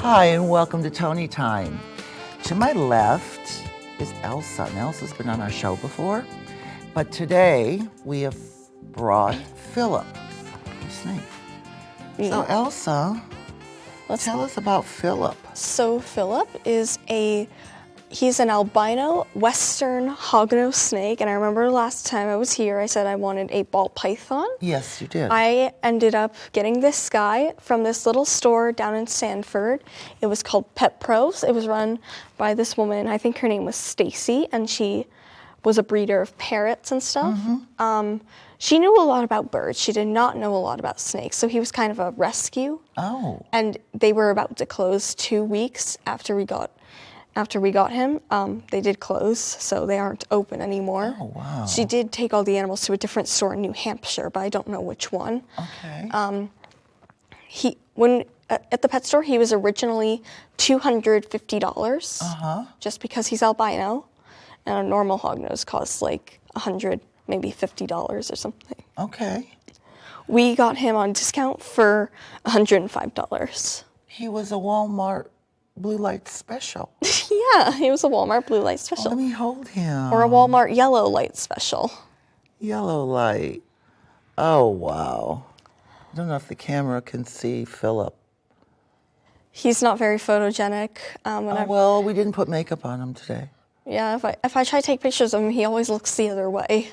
Hi, and welcome to Toni Time. To my left is Elsa, and Elsa's been on our show before, but today we have brought Phillip, the snake. So Elsa, tell us about Phillip. So Phillip is he's an albino western hognose snake, and I remember last time I was here I said I wanted a ball python. Yes, you did. I ended up getting this guy from this little store down in Sanford. It was called Pet Pros. It was run by this woman, I think her name was Stacy, and she was a breeder of parrots and stuff. She knew a lot about birds. She did not know a lot about snakes, so he was kind of a rescue. Oh. And they were about to close 2 weeks after we got him. They did close, so they aren't open anymore. Oh, wow. She did take all the animals to a different store in New Hampshire, but I don't know which one. Okay. At the pet store, he was originally $250, just because he's albino, and a normal hognose costs like $100, maybe $50 or something. Okay. We got him on discount for $105. He was a Walmart blue light special. Yeah, he was a Walmart blue light special. Let me hold him. Or a Walmart yellow light special. Yellow light. Oh, wow. I don't know if the camera can see Phillip. He's not very photogenic. Well, we didn't put makeup on him today. Yeah, if I try to take pictures of him, he always looks the other way.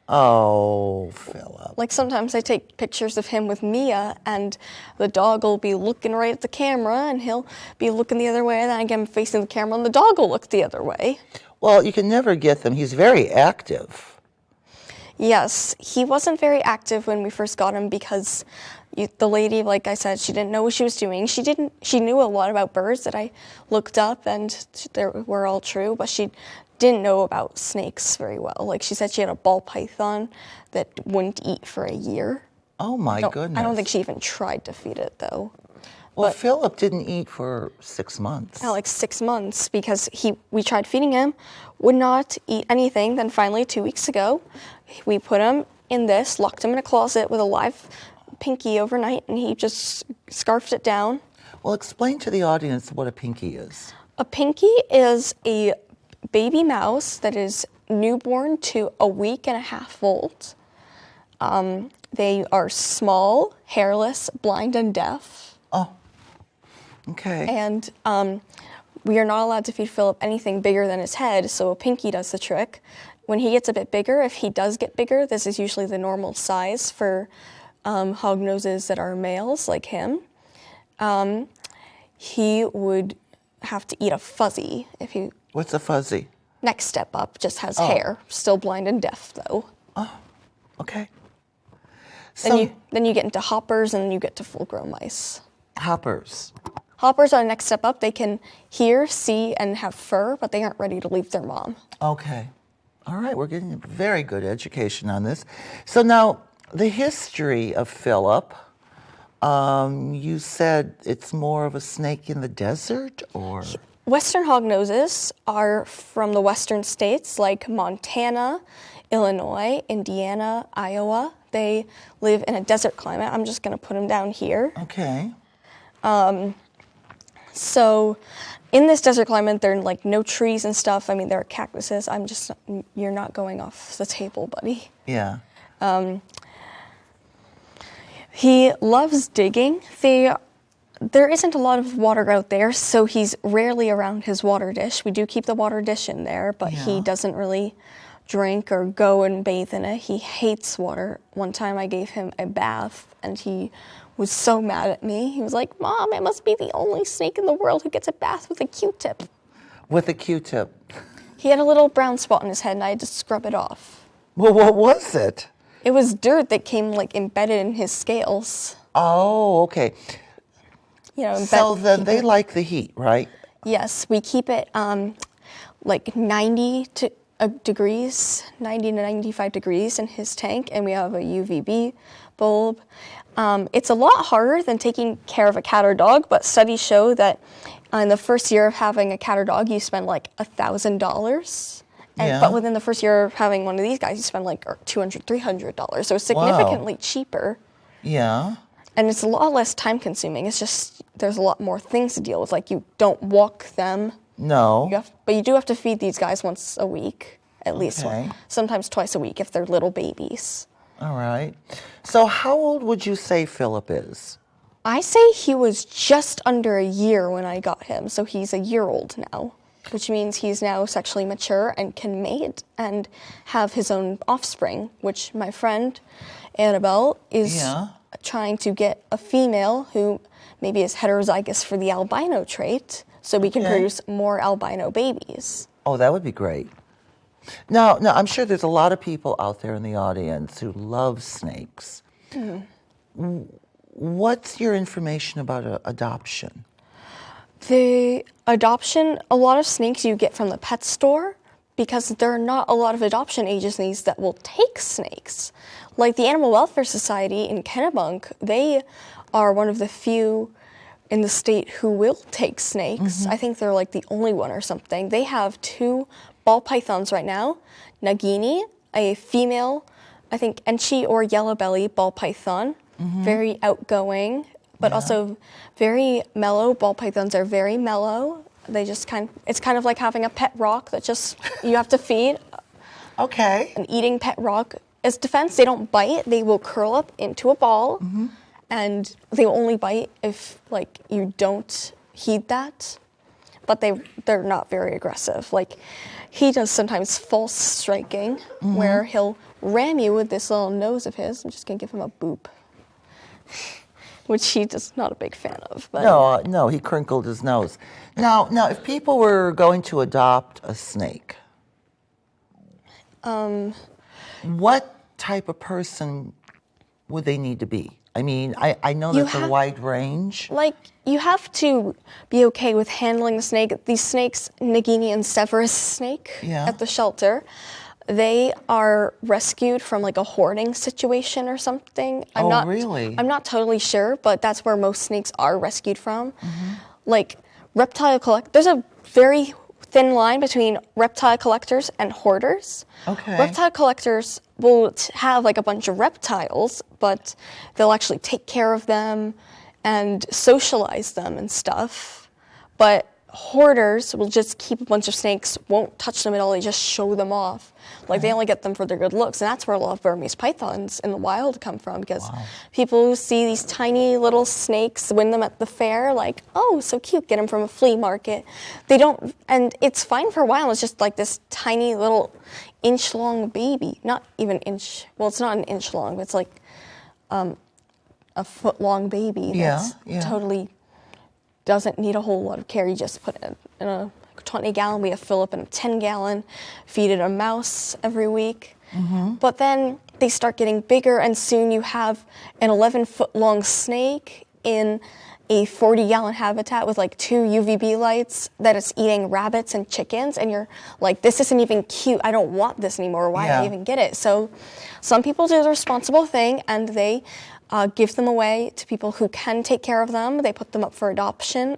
Oh, Phillip. Like sometimes I take pictures of him with Mia, and the dog will be looking right at the camera, and he'll be looking the other way, and then I get him facing the camera, and the dog will look the other way. Well, you can never get them. He's very active. Yes, he wasn't very active when we first got him because the lady, like I said, she didn't know what she was doing. She knew a lot about birds that I looked up, and they were all true, but she didn't know about snakes very well. Like she said, she had a ball python that wouldn't eat for a year. Oh my goodness. I don't think she even tried to feed it though. Well, but Phillip didn't eat for 6 months. Yeah, like 6 months because we tried feeding him, would not eat anything. Then finally 2 weeks ago, we put him in this, locked him in a closet with a live pinky overnight, and he just scarfed it down. Well, explain to the audience what a pinky is. A pinky is a baby mouse that is newborn to a week and a half old. They are small, hairless, blind, and deaf. Oh, okay. And we are not allowed to feed Phillip anything bigger than his head, so a pinky does the trick. When he gets a bit bigger, if he does get bigger, this is usually the normal size for hognoses that are males like him. He would have to eat a fuzzy if he... What's a fuzzy? Next step up, just has hair. Still blind and deaf, though. Oh, okay. So, Then you get into hoppers, and then you get to full-grown mice. Hoppers. Hoppers are the next step up. They can hear, see, and have fur, but they aren't ready to leave their mom. Okay. All right, we're getting a very good education on this. So now, the history of Phillip, you said it's more of a snake in the desert, or? Western hognoses are from the western states like Montana, Illinois, Indiana, Iowa. They live in a desert climate. I'm just going to put them down here. Okay. So in this desert climate, there are like no trees and stuff. I mean, there are cactuses. You're not going off the table, buddy. Yeah. He loves digging. There isn't a lot of water out there, so he's rarely around his water dish. We do keep the water dish in there, but he doesn't really drink or go and bathe in it. He hates water. One time I gave him a bath, and he was so mad at me. He was like, "Mom, I must be the only snake in the world who gets a bath with a Q-tip." With a Q-tip. He had a little brown spot on his head, and I had to scrub it off. Well, what was it? It was dirt that came like embedded in his scales. Oh, okay. You know, So then they like the heat, right? Yes, we keep it like 90 to 95 degrees in his tank, and we have a UVB bulb. It's a lot harder than taking care of a cat or dog, but studies show that in the first year of having a cat or dog, you spend like $1,000. But within the first year of having one of these guys, you spend like $200, $300. So significantly cheaper. Yeah. And it's a lot less time consuming. It's just there's a lot more things to deal with. Like you don't walk them. No. But you do have to feed these guys once a week, at least. Okay. Sometimes twice a week if they're little babies. All right. So how old would you say Phillip is? I say he was just under a year when I got him, so he's a year old now, which means he's now sexually mature and can mate and have his own offspring, which my friend Annabelle is trying to get a female who maybe is heterozygous for the albino trait, so we can produce more albino babies. Oh, that would be great. Now, I'm sure there's a lot of people out there in the audience who love snakes. What's your information about adoption? The adoption, a lot of snakes you get from the pet store because there are not a lot of adoption agencies that will take snakes. Like the Animal Welfare Society in Kennebunk, they are one of the few in the state who will take snakes. I think they're like the only one or something. They have 2 ball pythons right now, Nagini, a female, I think Enchi or yellow belly ball python, very outgoing, but also very mellow. Ball pythons are very mellow. They just it's kind of like having a pet rock that just, you have to feed. Okay. An eating pet rock. As defense, they don't bite. They will curl up into a ball, and they will only bite if, like, you don't heed that. But they're not very aggressive. Like, he does sometimes false striking, where he'll ram you with this little nose of his. I'm just gonna give him a boop, which he is not a big fan of. But No, he crinkled his nose. Now, if people were going to adopt a snake, what type of person would they need to be? I mean, I know there's a wide range. Like, you have to be okay with handling the snake. These snakes, Nagini and Severus snake at the shelter, they are rescued from like a hoarding situation or something. Really? I'm not totally sure, but that's where most snakes are rescued from. Like, there's a very thin line between reptile collectors and hoarders. Okay. Reptile collectors will have like a bunch of reptiles, but they'll actually take care of them and socialize them and stuff. But hoarders will just keep a bunch of snakes, won't touch them at all, they just show them off. Like, they only get them for their good looks, and that's where a lot of Burmese pythons in the wild come from, because people who see these tiny little snakes, win them at the fair, like, oh, so cute, get them from a flea market. They don't, and it's fine for a while, it's just like this tiny little inch-long baby, not even inch, well, it's not an inch long, but it's like a foot-long baby that's totally doesn't need a whole lot of care. You just put it in a 20-gallon. We have Phillip in a 10-gallon, feed it a mouse every week. But then they start getting bigger, and soon you have an 11-foot-long snake in a 40-gallon habitat with like 2 UVB lights that is eating rabbits and chickens, and you're like, this isn't even cute. I don't want this anymore. Why did I even get it? So some people do the responsible thing, and they give them away to people who can take care of them. They put them up for adoption.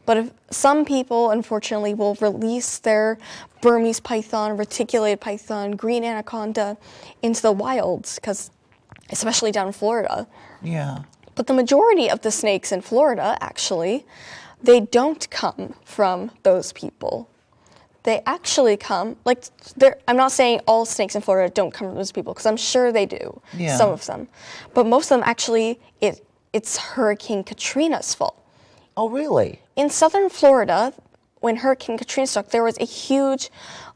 But some people, unfortunately, will release their Burmese python, reticulated python, green anaconda into the wilds, because especially down in Florida. But the majority of the snakes in Florida, actually, they don't come from those people. They actually come, like, I'm not saying all snakes in Florida don't come from those people, because I'm sure they do, some of them. But most of them, actually, it's Hurricane Katrina's fault. Oh, really? In southern Florida, when Hurricane Katrina struck, there was a huge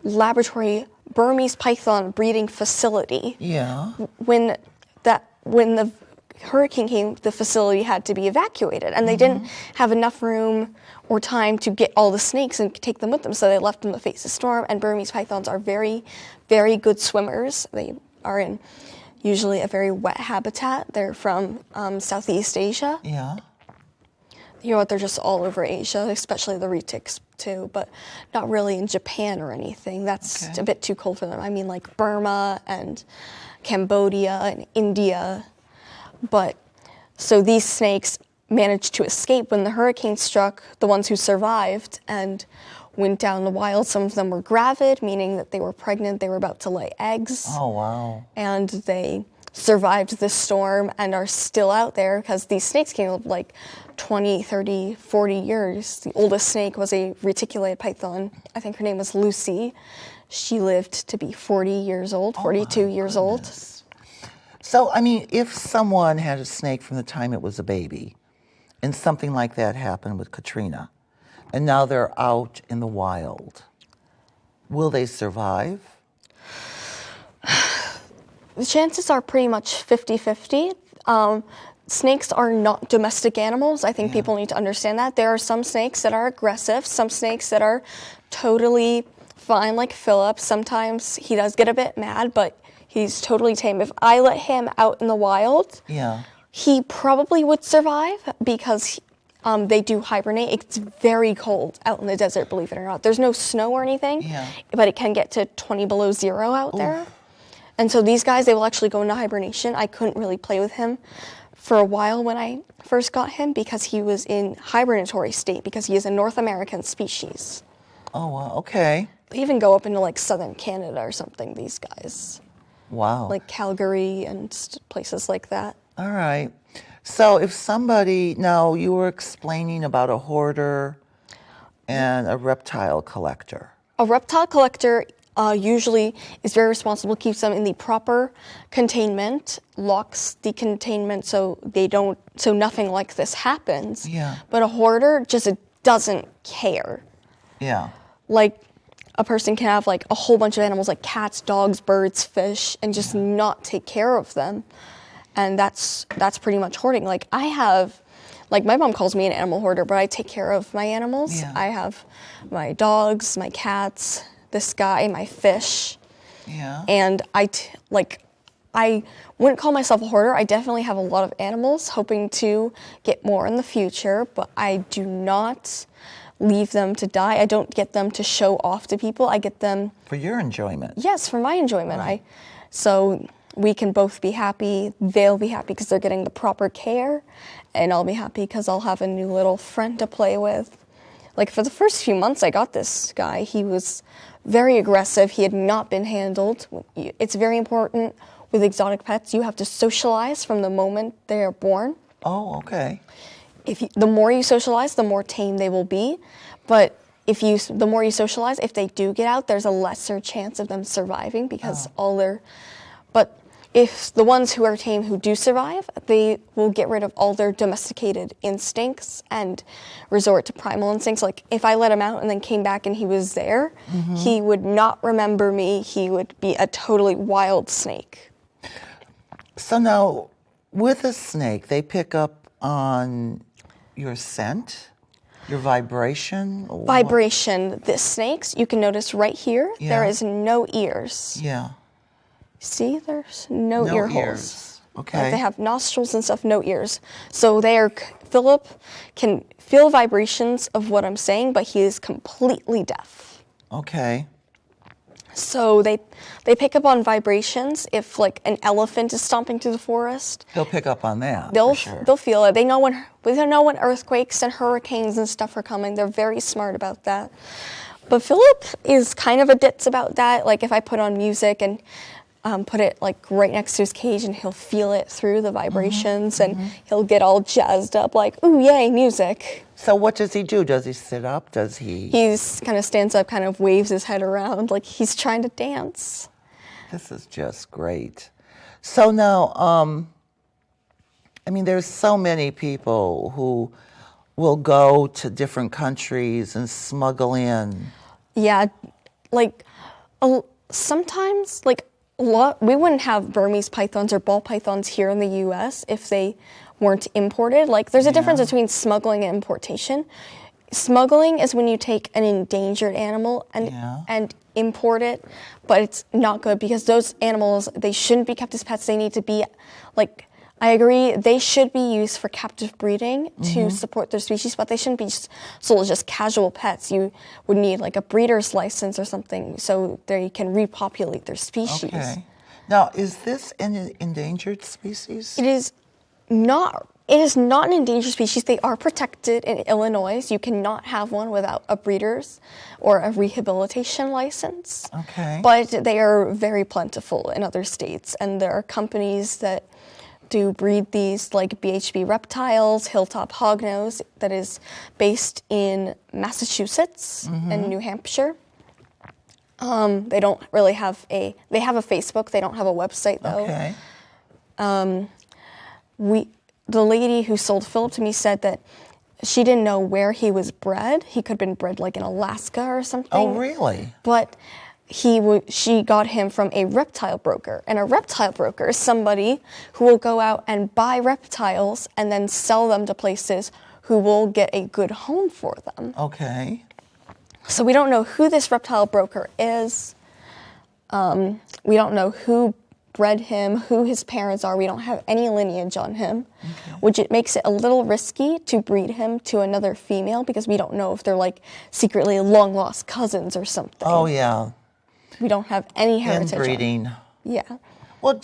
laboratory Burmese python breeding facility. When the hurricane came, the facility had to be evacuated, and they didn't have enough room or time to get all the snakes and take them with them, so they left them to face the storm. And Burmese pythons are very, very good swimmers. They are in usually a very wet habitat. They're from Southeast Asia. You know what, they're just all over Asia, especially the retics too, but not really in Japan or anything. That's a bit too cold for them. I mean, like Burma and Cambodia and India. But so these snakes managed to escape when the hurricane struck, the ones who survived and went down the wild. Some of them were gravid, meaning that they were pregnant, they were about to lay eggs. Oh, wow. And they survived the storm and are still out there because these snakes can live like 20, 30, 40 years. The oldest snake was a reticulated python. I think her name was Lucy. She lived to be 40 years old, 42 years old. So, I mean, if someone had a snake from the time it was a baby, and something like that happened with Katrina, and now they're out in the wild, will they survive? The chances are pretty much 50-50. Snakes are not domestic animals. I think people need to understand that. There are some snakes that are aggressive, some snakes that are totally fine, like Phillip. Sometimes he does get a bit mad, but he's totally tame. If I let him out in the wild, he probably would survive because they do hibernate. It's very cold out in the desert, believe it or not. There's no snow or anything, but it can get to 20 below zero out there. And so these guys, they will actually go into hibernation. I couldn't really play with him for a while when I first got him because he was in hibernatory state because he is a North American species. Oh, wow, okay. They even go up into like southern Canada or something, these guys. Wow. Like Calgary and places like that. All right. So if somebody, now you were explaining about a hoarder and a reptile collector. A reptile collector usually is very responsible, keeps them in the proper containment, locks the containment so nothing like this happens. But a hoarder just doesn't care. Like a person can have like a whole bunch of animals like cats, dogs, birds, fish, and just not take care of them. And that's pretty much hoarding. Like I have, like my mom calls me an animal hoarder, but I take care of my animals. I have my dogs, my cats, this guy, my fish. And I wouldn't call myself a hoarder. I definitely have a lot of animals, hoping to get more in the future, but I do not leave them to die. I don't get them to show off to people. I get them for your enjoyment. Yes, for my enjoyment. So we can both be happy. They'll be happy because they're getting the proper care, and I'll be happy because I'll have a new little friend to play with. Like for the first few months I got this guy, he was very aggressive. He had not been handled. It's very important with exotic pets. You have to socialize from the moment they are born. Oh, okay. The more you socialize, the more tame they will be. But the more you socialize, if they do get out, there's a lesser chance of them surviving because But if the ones who are tame who do survive, they will get rid of all their domesticated instincts and resort to primal instincts. Like if I let him out and then came back and he was there, he would not remember me. He would be a totally wild snake. So now, with a snake, they pick up on your scent, your vibration? Vibration. The snakes, you can notice right here, there is no ears. See, there's no ear holes. Okay. Like they have nostrils and stuff, no ears. So Phillip can feel vibrations of what I'm saying, but he is completely deaf. Okay. So they pick up on vibrations. If like an elephant is stomping through the forest, he'll pick up on that. They'll feel it. They know when earthquakes and hurricanes and stuff are coming. They're very smart about that. But Phillip is kind of a ditz about that. Like if I put on music and put it like right next to his cage, and he'll feel it through the vibrations, and he'll get all jazzed up like, ooh, yay, music. So what does he do? Does he sit up? Does he? He's kind of stands up, kind of waves his head around like he's trying to dance. This is just great. So now, I mean, there's so many people who will go to different countries and smuggle in. Yeah, like sometimes, like we wouldn't have Burmese pythons or ball pythons here in the U.S. if they weren't imported. Like there's a difference between smuggling and importation. Smuggling is when you take an endangered animal and import it, but it's not good because those animals, they shouldn't be kept as pets. They need to be, like, I agree, they should be used for captive breeding to support their species, but they shouldn't be sold as just casual pets. You would need like a breeder's license or something so they can repopulate their species. Okay. Now, is this an endangered species? It is not It is not an endangered species. They are protected in Illinois. You cannot have one without a breeder's or a rehabilitation license. Okay. But they are very plentiful in other states. And there are companies that do breed these, like BHB Reptiles, Hilltop Hognose, that is based in Massachusetts and New Hampshire. They don't really have they have a Facebook. They don't have a website, though. Okay. The lady who sold Phillip to me said that she didn't know where he was bred. He could have been bred like in Alaska or something. Oh, really? But she got him from a reptile broker. And a reptile broker is somebody who will go out and buy reptiles and then sell them to places who will get a good home for them. Okay. So we don't know who this reptile broker is. We don't know who bred him, who his parents are. We don't have any lineage on him, which it makes it a little risky to breed him to another female because we don't know if they're like secretly long-lost cousins or something. Oh, yeah. We don't have any heritage. Inbreeding. Yeah. Well,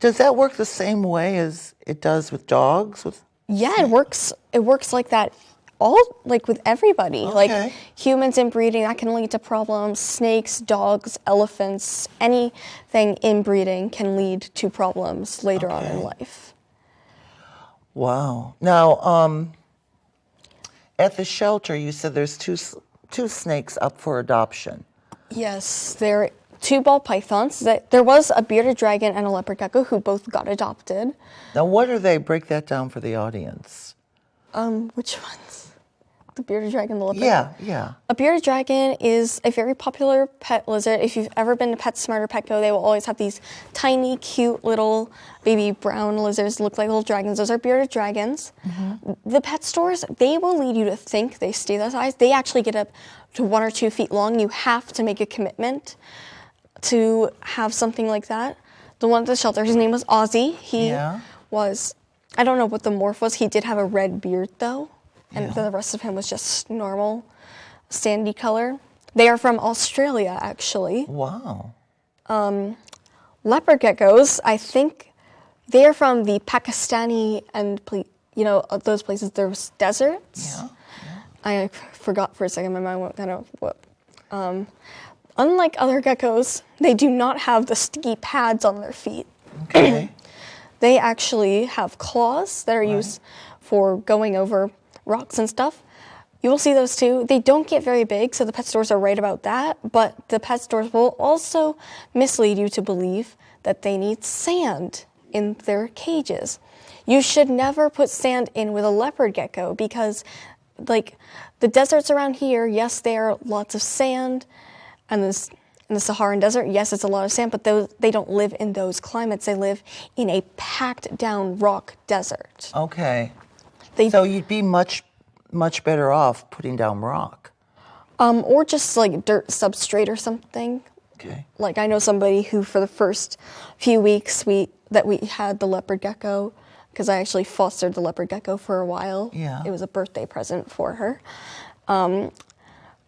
does that work the same way as it does with dogs? Yeah, it works. It works like that. Like with everybody, Okay. like humans inbreeding, that can lead to problems. Snakes, dogs, elephants, anything inbreeding can lead to problems later on in life. Wow. Now, at the shelter, you said there's two snakes up for adoption. Yes, there are 2 ball pythons. There was a bearded dragon and a leopard gecko who both got adopted. Now, what are they? Break that down for the audience. Which ones? The bearded dragon, the leopard? Yeah. A bearded dragon is a very popular pet lizard. If you've ever been to PetSmart or Petco, they will always have these tiny, cute little baby brown lizards look like little dragons. Those are bearded dragons. The pet stores, they will lead you to think they stay that size. They actually get up to 1 or 2 feet long. You have to make a commitment to have something like that. The one at the shelter, his name was Ozzy. He was, I don't know what the morph was. He did have a red beard, though. And the rest of him was just normal, sandy color. They are from Australia, actually. Wow. Leopard geckos, I think they are from the Pakistani and, those places. There's deserts. Yeah. I forgot for a second. My mind went kind of what. Unlike other geckos, they do not have the sticky pads on their feet. Okay. They actually have claws that are used for going over rocks and stuff. You will see those too. They don't get very big, so the pet stores are right about that, but the pet stores will also mislead you to believe that they need sand in their cages. You should never put sand in with a leopard gecko because, like, the deserts around here, yes, there are lots of sand, and in the Saharan desert, yes, it's a lot of sand, but they don't live in those climates. They live in a packed down rock desert. Okay. So you'd be much better off putting down rock. Or just like dirt substrate or something. Okay. Like I know somebody who for the first few weeks we had the leopard gecko, because I actually fostered the leopard gecko for a while. Yeah. It was a birthday present for her.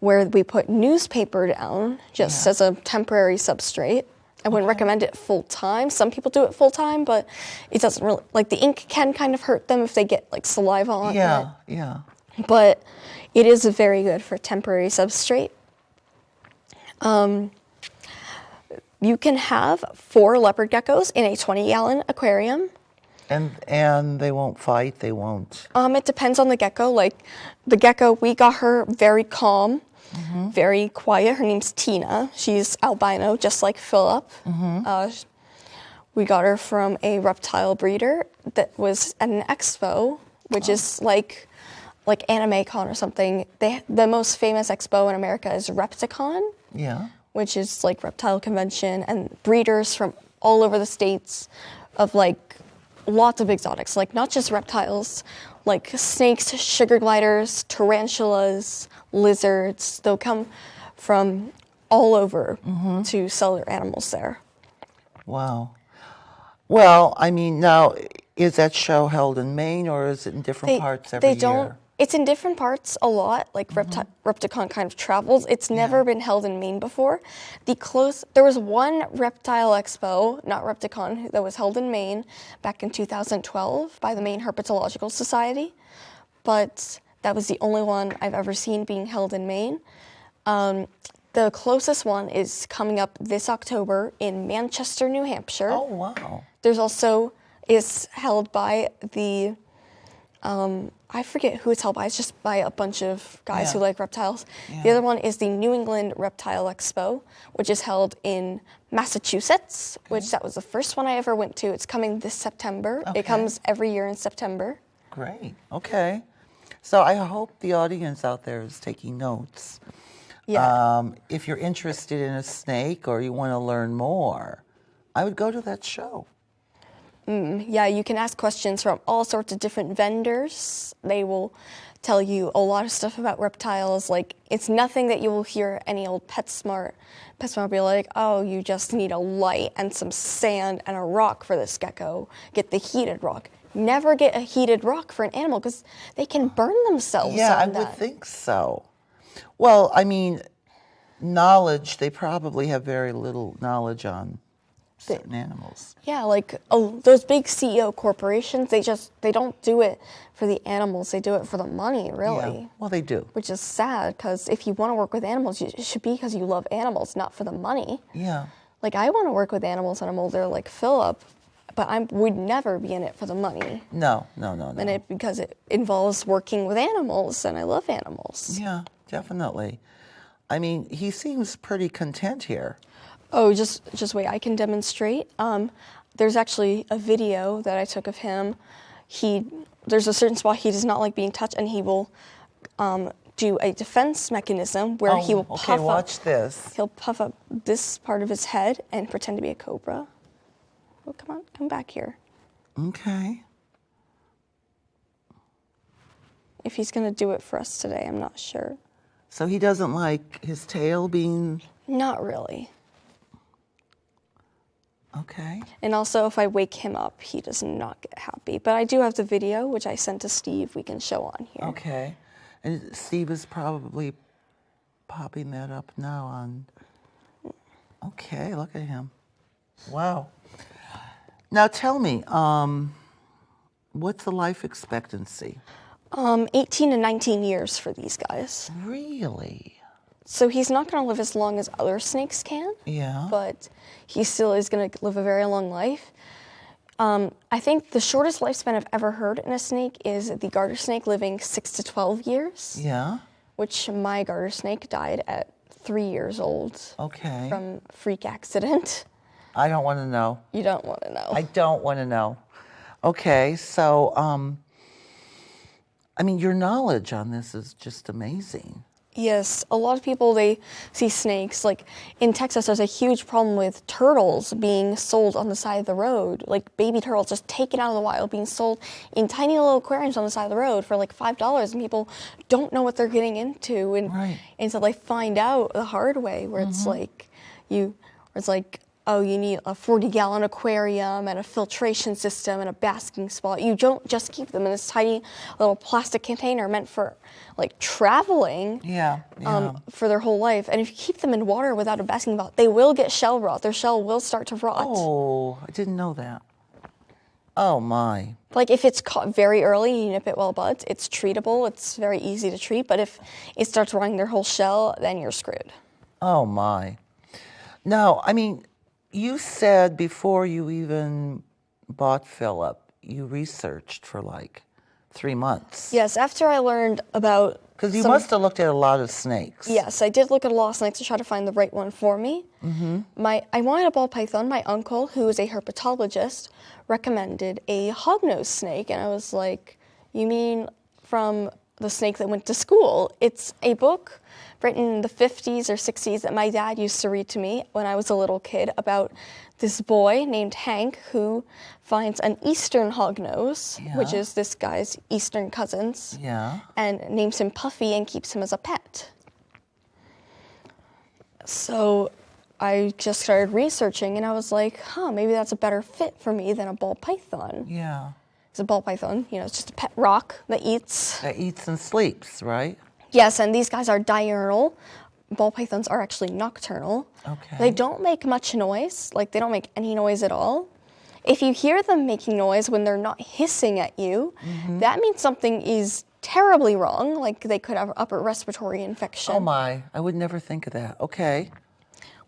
Where we put newspaper down just as a temporary substrate. I wouldn't recommend it full time. Some people do it full time, but it doesn't really, like the ink can kind of hurt them if they get like saliva on it. Yeah. But it is very good for temporary substrate. You can have 4 leopard geckos in a 20-gallon aquarium. And they won't fight, they won't. It depends on the gecko. Like the gecko, we got her very calm, very quiet. Her name's Tina. She's albino, just like Phillip. We got her from a reptile breeder that was at an expo, which is like Anime Con or something. The most famous expo in America is Repticon, which is like reptile convention, and breeders from all over the states of like lots of exotics, like not just reptiles, like snakes, sugar gliders, tarantulas, lizards. They'll come from all over to sell their animals there. Wow. Well, I mean, now, is that show held in Maine or is it in different parts every year? It's in different parts a lot, like Repticon kind of travels. It's never been held in Maine before. There was one reptile expo, not Repticon, that was held in Maine back in 2012 by the Maine Herpetological Society, but that was the only one I've ever seen being held in Maine. The closest one is coming up this October in Manchester, New Hampshire. Oh, wow. There's also, is held by the, I forget who it's held by. It's just by a bunch of guys who like reptiles. Yeah. The other one is the New England Reptile Expo, which is held in Massachusetts, which that was the first one I ever went to. It's coming this September. Okay. It comes every year in September. Great. Okay. So I hope the audience out there is taking notes. Yeah. If you're interested in a snake or you want to learn more, I would go to that show. Yeah, you can ask questions from all sorts of different vendors. They will tell you a lot of stuff about reptiles. Like, it's nothing that you will hear any old PetSmart be like, oh, you just need a light and some sand and a rock for this gecko. Get the heated rock. Never get a heated rock for an animal because they can burn themselves. Yeah, I on would that. think so. Well, I mean, knowledge, they probably have very little knowledge on certain animals. Yeah, like those big CEO corporations, they don't do it for the animals. They do it for the money, really. Yeah. Well, they do. Which is sad, because if you want to work with animals, it should be because you love animals, not for the money. Yeah. Like, I want to work with animals and I'm older, like Phillip, but I would never be in it for the money. No. Because it involves working with animals, and I love animals. Yeah, definitely. I mean, he seems pretty content here. Oh, just wait, I can demonstrate. There's actually a video that I took of him. There's a certain spot he does not like being touched, and he will do a defense mechanism where he will puff up. Watch this. He'll puff up this part of his head and pretend to be a cobra. Oh, come on, come back here. Okay. If he's gonna do it for us today, I'm not sure. So he doesn't like his tail being... Not really. Okay. And also, if I wake him up, he does not get happy. But I do have the video, which I sent to Steve, we can show on here. Okay. And Steve is probably popping that up now on... Okay, look at him. Wow. Now tell me, what's the life expectancy? 18 to 19 years for these guys. Really? So he's not going to live as long as other snakes can. Yeah. But he still is going to live a very long life. I think the shortest lifespan I've ever heard in a snake is the garter snake living 6 to 12 years. Yeah. Which my garter snake died at 3 years old. Okay. From freak accident. I don't want to know. You don't want to know. I don't want to know. Okay, so, I mean, your knowledge on this is just amazing. Yes, a lot of people, they see snakes. Like, in Texas, there's a huge problem with turtles being sold on the side of the road. Like, baby turtles just taken out of the wild, being sold in tiny little aquariums on the side of the road for like $5, and people don't know what they're getting into. And so they find out the hard way, where it's like, oh, you need a 40-gallon aquarium and a filtration system and a basking spot. You don't just keep them in this tiny little plastic container meant for, like, traveling for their whole life. And if you keep them in water without a basking spot, they will get shell rot. Their shell will start to rot. Oh, I didn't know that. Oh, my. Like, if it's caught very early, you nip it while it buds, it's treatable. It's very easy to treat. But if it starts rotting their whole shell, then you're screwed. Oh, my. Now, I mean... You said before you even bought Phillip, you researched for like 3 months. Yes, after I learned about... Because you must have looked at a lot of snakes. Yes, I did look at a lot of snakes to try to find the right one for me. I wanted a ball python. My uncle, who is a herpetologist, recommended a hognose snake. And I was like, you mean from the snake that went to school? It's a book written in the 50s or 60s that my dad used to read to me when I was a little kid about this boy named Hank who finds an eastern hognose, which is this guy's eastern cousins, and names him Puffy and keeps him as a pet. So I just started researching, and I was like, maybe that's a better fit for me than a ball python. Yeah. It's a ball python. It's just a pet rock that eats. That eats and sleeps, right? Yes, and these guys are diurnal. Ball pythons are actually nocturnal. Okay. They don't make much noise. Like, they don't make any noise at all. If you hear them making noise when they're not hissing at you, that means something is terribly wrong. Like, they could have upper respiratory infection. Oh my, I would never think of that. Okay.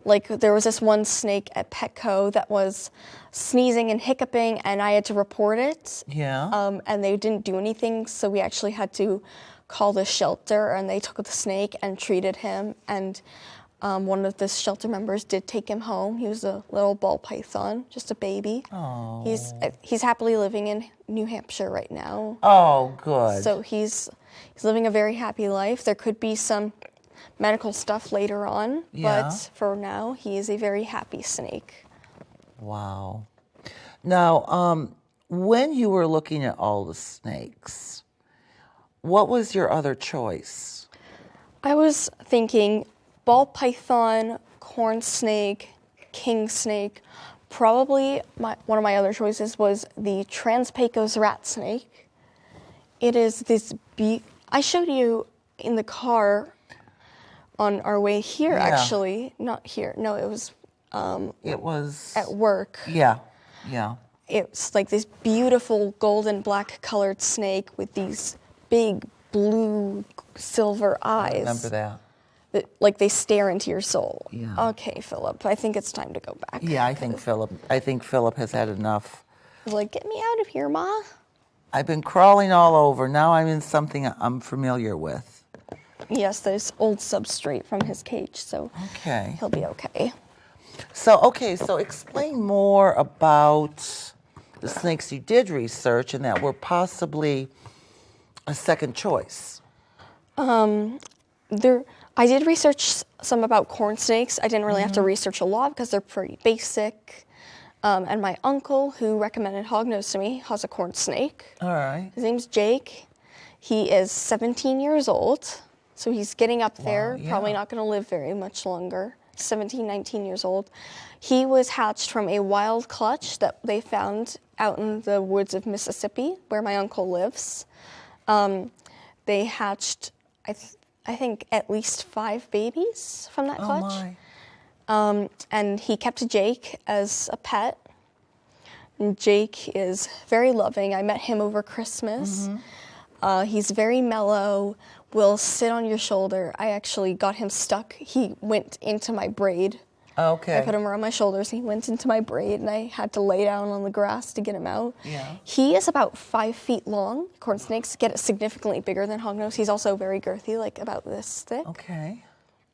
Like, there was this one snake at Petco that was sneezing and hiccuping, and I had to report it. Yeah. And they didn't do anything, so we actually had to call the shelter, and they took the snake and treated him. And one of the shelter members did take him home. He was a little ball python, just a baby. Oh. He's happily living in New Hampshire right now. Oh, good. So he's living a very happy life. There could be some medical stuff later on, Yeah. but for now, he is a very happy snake. Wow. Now, when you were looking at all the snakes, what was your other choice? I was thinking ball python, corn snake, king snake. Probably one of my other choices was the Trans-Pecos rat snake. It is this I showed you in the car on our way here, Yeah. actually. Not here. No, it was at work. Yeah. It's like this beautiful golden black colored snake with these big blue silver eyes. I remember that. Like they stare into your soul. Yeah. Okay, Phillip, I think it's time to go back. Yeah, I think Phillip has had enough. He's like, get me out of here, Ma. I've been crawling all over. Now I'm in something I'm familiar with. Yes, there's old substrate from his cage, so Okay. he'll be okay. So explain more about the snakes you did research and that were possibly a second choice. I did research some about corn snakes. I didn't really have to research a lot because they're pretty basic. And my uncle, who recommended hognose to me, has a corn snake. All right. His name's Jake. He is 17 years old, so he's getting up there. yeah. Probably not going to live very much longer. 17, 19 years old. He was hatched from a wild clutch that they found out in the woods of Mississippi, where my uncle lives. They hatched, I think, at least 5 babies from that clutch. Oh my. And he kept Jake as a pet. And Jake is very loving. I met him over Christmas. He's very mellow, will sit on your shoulder. I actually got him stuck. He went into my braid. Okay. I put him around my shoulders, and he went into my braid, and I had to lay down on the grass to get him out. Yeah. He is about 5 feet long. Corn snakes get significantly bigger than hognose. He's also very girthy, like about this thick. Okay.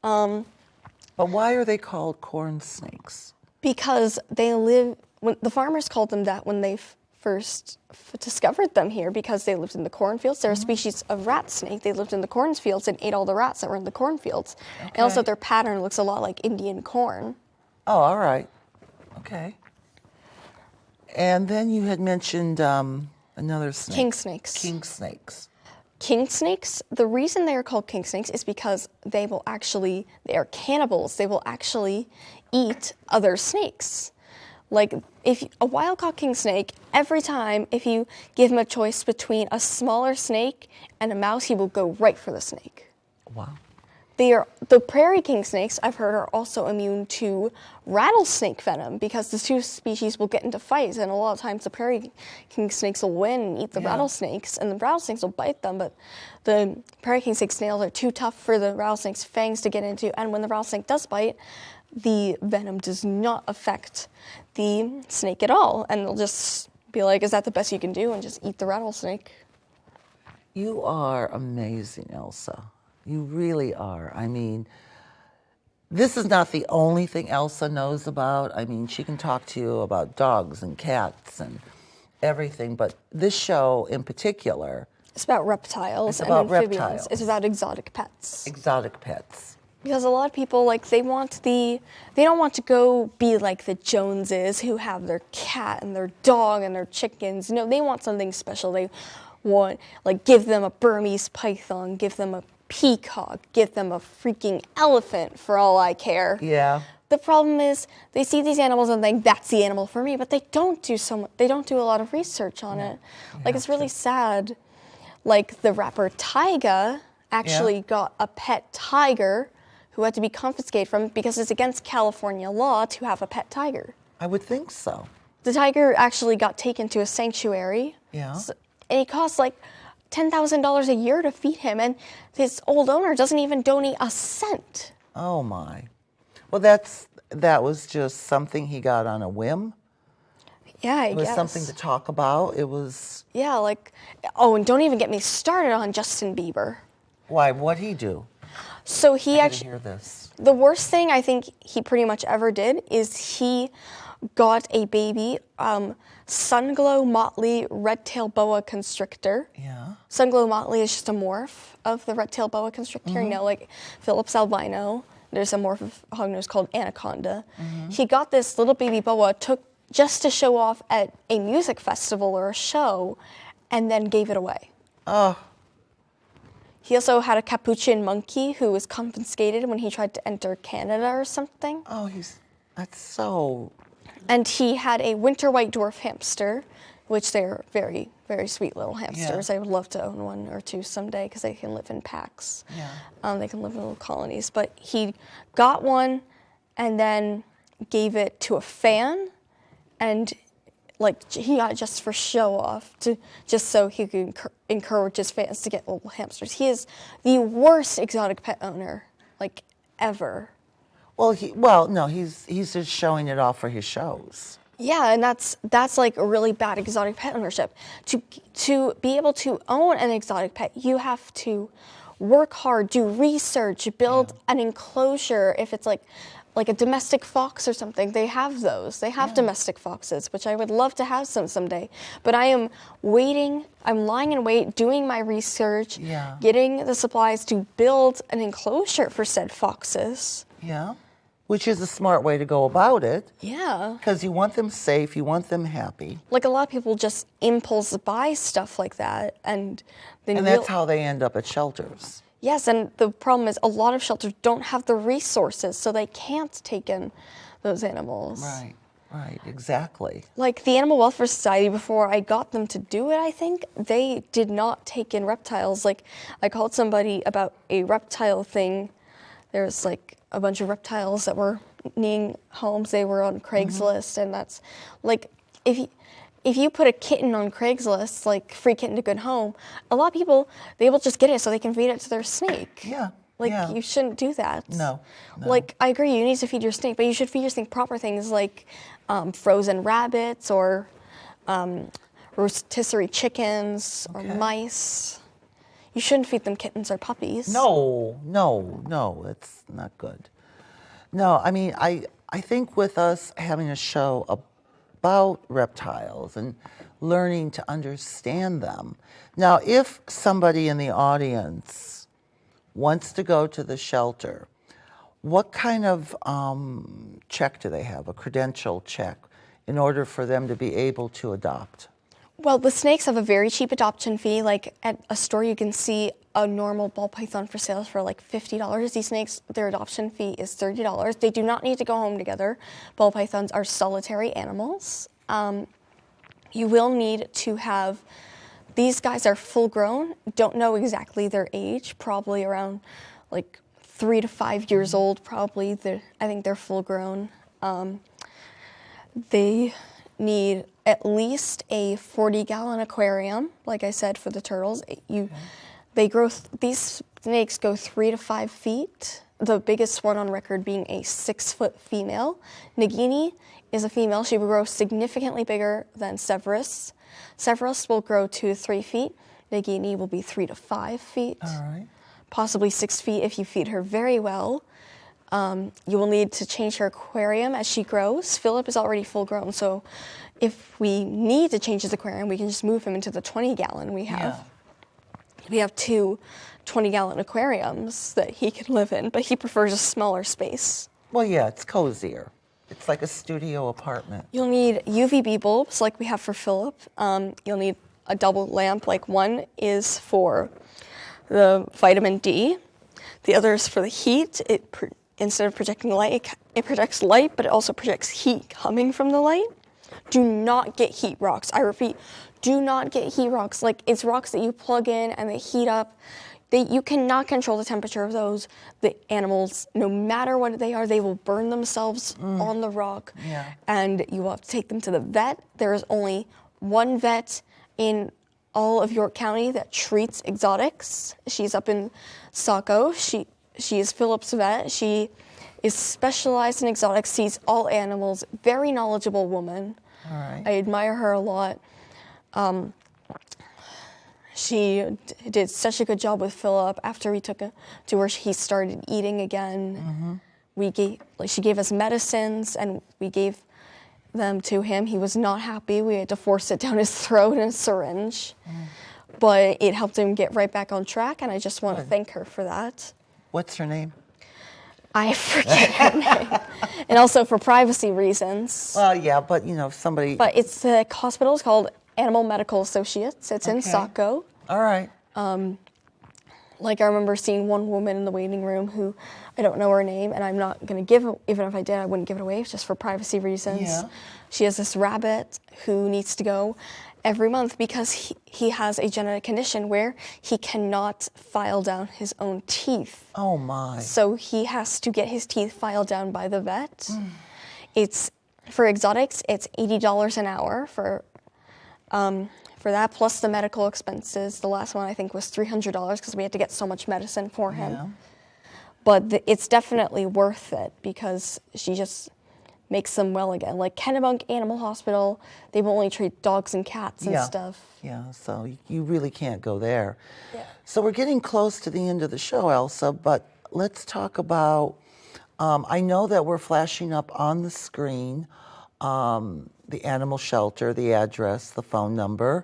But why are they called corn snakes? Because they live, when the farmers called them that when they first discovered them here, because they lived in the cornfields. They're a species of rat snake. They lived in the cornfields and ate all the rats that were in the cornfields. Okay. And also their pattern looks a lot like Indian corn. Oh, all right. Okay. And then you had mentioned another snake. King snakes. King snakes. King snakes, the reason they are called king snakes is because they are cannibals. They will actually eat other snakes. Like, if a wild-caught king snake, every time if you give him a choice between a smaller snake and a mouse, he will go right for the snake. Wow. The prairie king snakes, I've heard, are also immune to rattlesnake venom because the two species will get into fights, and a lot of times the prairie king snakes will win and eat the rattlesnakes, and the rattlesnakes will bite them, but the prairie king snake's nails are too tough for the rattlesnake's fangs to get into, and when the rattlesnake does bite, the venom does not affect the snake at all, and they'll just be like, is that the best you can do, and just eat the rattlesnake. You are amazing, Elsa. You really are. I mean, this is not the only thing Elsa knows about. I mean, she can talk to you about dogs and cats and everything, but this show in particular... It's about reptiles and amphibians. Reptiles. It's about exotic pets. Exotic pets. Because a lot of people, like, they don't want to go be like the Joneses who have their cat and their dog and their chickens. No, they want something special. They want, like, give them a Burmese python, give them a peacock, give them a freaking elephant for all I care. Yeah. the problem is they see these animals and think that's the animal for me, but they don't do so much. They don't do a lot of research on it. Like, it's really sad. Like, the rapper Tyga actually got a pet tiger who had to be confiscated from because it's against California law to have a pet tiger. I would think so. The tiger actually got taken to a sanctuary. Yeah. And it costs like $10,000 a year to feed him, and his old owner doesn't even donate a cent. Oh my. Well, that was just something he got on a whim. Yeah, I guess. It was something to talk about. It was. Yeah, like, oh, and don't even get me started on Justin Bieber. Why? What'd he do? So he I actually. hear this. The worst thing I think he pretty much ever did is he got a baby Sunglow Motley red-tailed boa constrictor. Yeah. Sunglow Motley is just a morph of the red-tailed boa constrictor. You know, like Phillip's albino. There's a morph of hognose called anaconda. He got this little baby boa, took just to show off at a music festival or a show, and then gave it away. Oh. He also had a capuchin monkey who was confiscated when he tried to enter Canada or something. Oh, that's so. And he had a winter white dwarf hamster, which they're very, very sweet little hamsters. Yeah. I would love to own one or two someday because they can live in packs. Yeah. They can live in little colonies. But he got one and then gave it to a fan, and like he got it just for show off, just so he could encourage his fans to get little hamsters. He is the worst exotic pet owner, like, ever. Well, no, he's just showing it off for his shows. Yeah, and that's like a really bad exotic pet ownership. To be able to own an exotic pet, you have to work hard, do research, build an enclosure. If it's like a domestic fox or something, they have those. They have domestic foxes, which I would love to have someday. But I am waiting. I'm lying in wait, doing my research, getting the supplies to build an enclosure for said foxes. Yeah. Which is a smart way to go about it. Yeah. Because you want them safe, you want them happy. Like, a lot of people just impulse buy stuff like that, and then And that's how they end up at shelters. Yes, and the problem is a lot of shelters don't have the resources, so they can't take in those animals. Right, exactly. Like, the Animal Welfare Society, before I got them to do it, I think, they did not take in reptiles. Like, I called somebody about a reptile thing. There's like a bunch of reptiles that were needing homes. They were on Craigslist, and that's like, if you put a kitten on Craigslist, like free kitten to good home, a lot of people, they will just get it so they can feed it to their snake. Yeah. Like, you shouldn't do that. No. Like, I agree, you need to feed your snake, but you should feed your snake proper things like frozen rabbits or rotisserie chickens or mice. You shouldn't feed them kittens or puppies. No, it's not good. No, I mean, I think with us having a show about reptiles and learning to understand them. Now, if somebody in the audience wants to go to the shelter, what kind of check do they have, a credential check, in order for them to be able to adopt? Well, the snakes have a very cheap adoption fee. Like, at a store, you can see a normal ball python for sale for like $50. These snakes, their adoption fee is $30. They do not need to go home together. Ball pythons are solitary animals. You will need to have, these guys are full grown, don't know exactly their age, probably around like 3 to 5 years old, probably. I think they're full grown. They need at least a 40-gallon aquarium, like I said, for the turtles. These snakes go 3 to 5 feet, the biggest one on record being a 6-foot female. Nagini is a female. She will grow significantly bigger than Severus. Severus will grow 2 to 3 feet. Nagini will be 3 to 5 feet. All right. Possibly 6 feet if you feed her very well. You will need to change her aquarium as she grows. Phillip is already full grown, so if we need to change his aquarium, we can just move him into the 20-gallon we have. Yeah. We have 2 20-gallon aquariums that he can live in, but he prefers a smaller space. Well, yeah, it's cozier. It's like a studio apartment. You'll need UVB bulbs like we have for Phillip. You'll need a double lamp, like one is for the vitamin D. The other is for the heat. instead of projecting light, it projects light, but it also projects heat coming from the light. Do not get heat rocks. I repeat, do not get heat rocks. Like, it's rocks that you plug in and they heat up. You cannot control the temperature of those. The animals, no matter what they are, they will burn themselves on the rock. Yeah. And you will have to take them to the vet. There is only one vet in all of York County that treats exotics. She's up in Saco. She is Phillip's vet. She is specialized in exotics, sees all animals, very knowledgeable woman. All right. I admire her a lot. She did such a good job with Phillip. After we took him to her, he started eating again. She gave us medicines, and we gave them to him. He was not happy. We had to force it down his throat in a syringe. But it helped him get right back on track, and I just want to thank her for that. What's her name? I forget her name. And also for privacy reasons. Well, yeah, but if somebody... But it's the hospital is called Animal Medical Associates. It's in Saco. All right. Like, I remember seeing one woman in the waiting room who, I don't know her name, and I'm not going to give, even if I did, I wouldn't give it away, just for privacy reasons. Yeah. She has this rabbit who needs to go every month because he has a genetic condition where he cannot file down his own teeth. Oh, my. So he has to get his teeth filed down by the vet. It's, for exotics, it's $80 an hour for that, plus the medical expenses. The last one, I think, was $300 because we had to get so much medicine for him. Yeah. But it's definitely worth it because she just makes them well again. Like Kennebunk Animal Hospital, they will only treat dogs and cats and stuff. Yeah, so you really can't go there. Yeah. So we're getting close to the end of the show, Elsa, but let's talk about, I know that we're flashing up on the screen the animal shelter, the address, the phone number.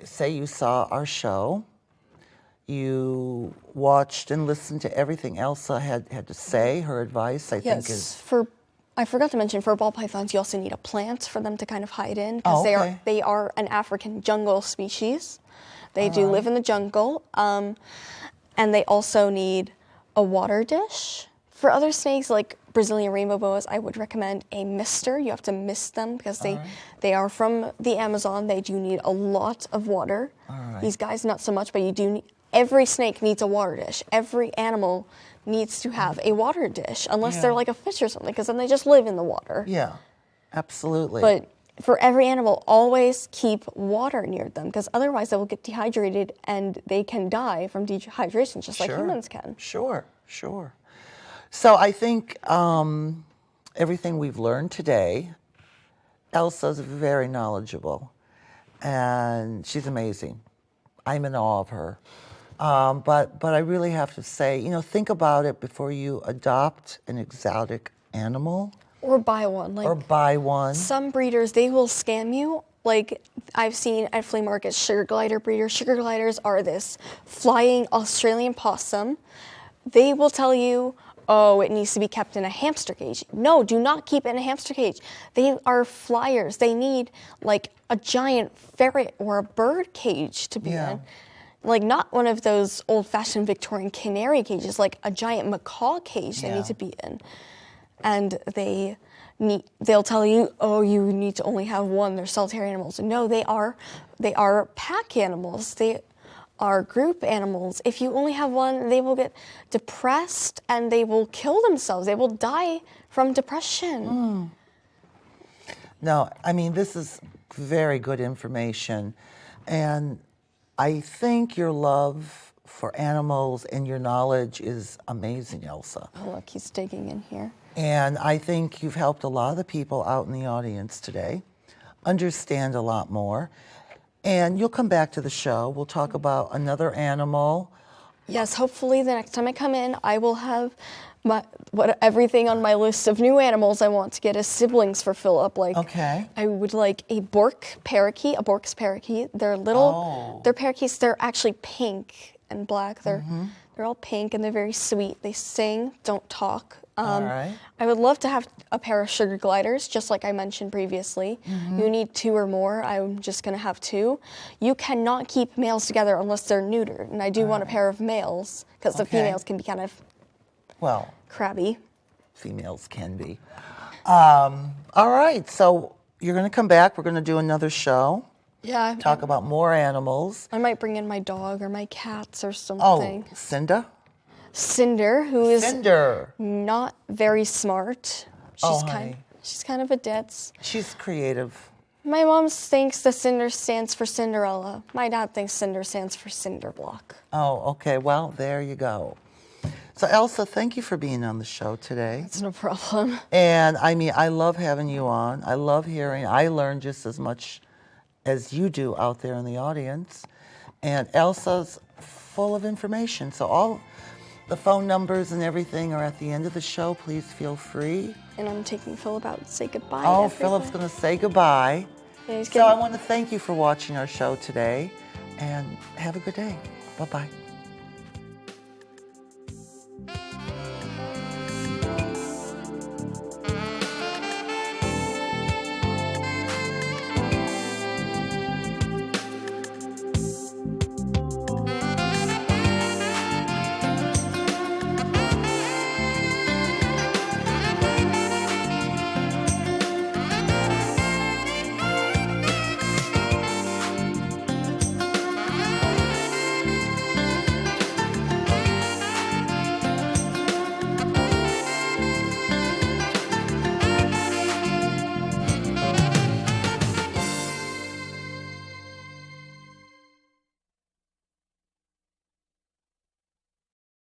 Say you saw our show, you watched and listened to everything Elsa had to say, her advice, I think is... I forgot to mention, for ball pythons, you also need a plant for them to kind of hide in, because they are an African jungle species. They do live in the jungle, and they also need a water dish. For other snakes, like Brazilian rainbow boas, I would recommend a mister. You have to mist them because they are from the Amazon. They do need a lot of water. These guys, not so much, but you do need... Every snake needs a water dish. Every animal needs to have a water dish, unless they're like a fish or something, because then they just live in the water. Yeah, absolutely. But for every animal, always keep water near them, because otherwise they will get dehydrated and they can die from dehydration, just like humans can. Sure. So I think everything we've learned today, Elsa's very knowledgeable, and she's amazing. I'm in awe of her. But I really have to say, think about it before you adopt an exotic animal. Or buy one. Or buy one. Some breeders, they will scam you. Like, I've seen at flea markets, sugar glider breeders. Sugar gliders are this flying Australian possum. They will tell you, oh, it needs to be kept in a hamster cage. No, do not keep it in a hamster cage. They are flyers. They need, like, a giant ferret or a bird cage to be in. Like, not one of those old-fashioned Victorian canary cages, like a giant macaw cage they need to be in. And they'll tell you, oh, you need to only have one. They're solitary animals. No, they are pack animals. They are group animals. If you only have one, they will get depressed and they will kill themselves. They will die from depression. No, I mean, this is very good information. And I think your love for animals and your knowledge is amazing, Elsa. Oh, look, he's digging in here. And I think you've helped a lot of the people out in the audience today understand a lot more. And you'll come back to the show. We'll talk about another animal. Yes, hopefully the next time I come in, I will have everything on my list of new animals I want to get as siblings for Phillip. Like, I would like a Bork's parakeet. They're little, they're parakeets. They're actually pink and black. They're all pink and they're very sweet. They sing, don't talk. I would love to have a pair of sugar gliders, just like I mentioned previously. You need 2 or more. I'm just going to have 2. You cannot keep males together unless they're neutered. And I do want a pair of males, because the females can be kind of Well, crabby. females can be. All right, so you're going to come back. We're going to do another show. Yeah. Talk about more animals. I might bring in my dog or my cats or Oh, something. Cinda? Cinder, who is Cinder. not very smart. Oh, honey. She's kind of a ditz. She's creative. My mom thinks the Cinder stands for Cinderella. My dad thinks Cinder stands for Cinder Block. Oh, okay. Well, there you go. So, Elsa, thank you for being on the show today. It's no problem. And I mean, I love having you on. I love hearing. I learn just as much as you do out there in the audience. And Elsa's full of information. So all the phone numbers and everything are at the end of the show. Please feel free. And I'm taking Phillip out to say goodbye. Oh, to Philip's everyone. going to say goodbye. Yeah, he's So I getting- want to thank you for watching our show today. And have a good day. Bye-bye.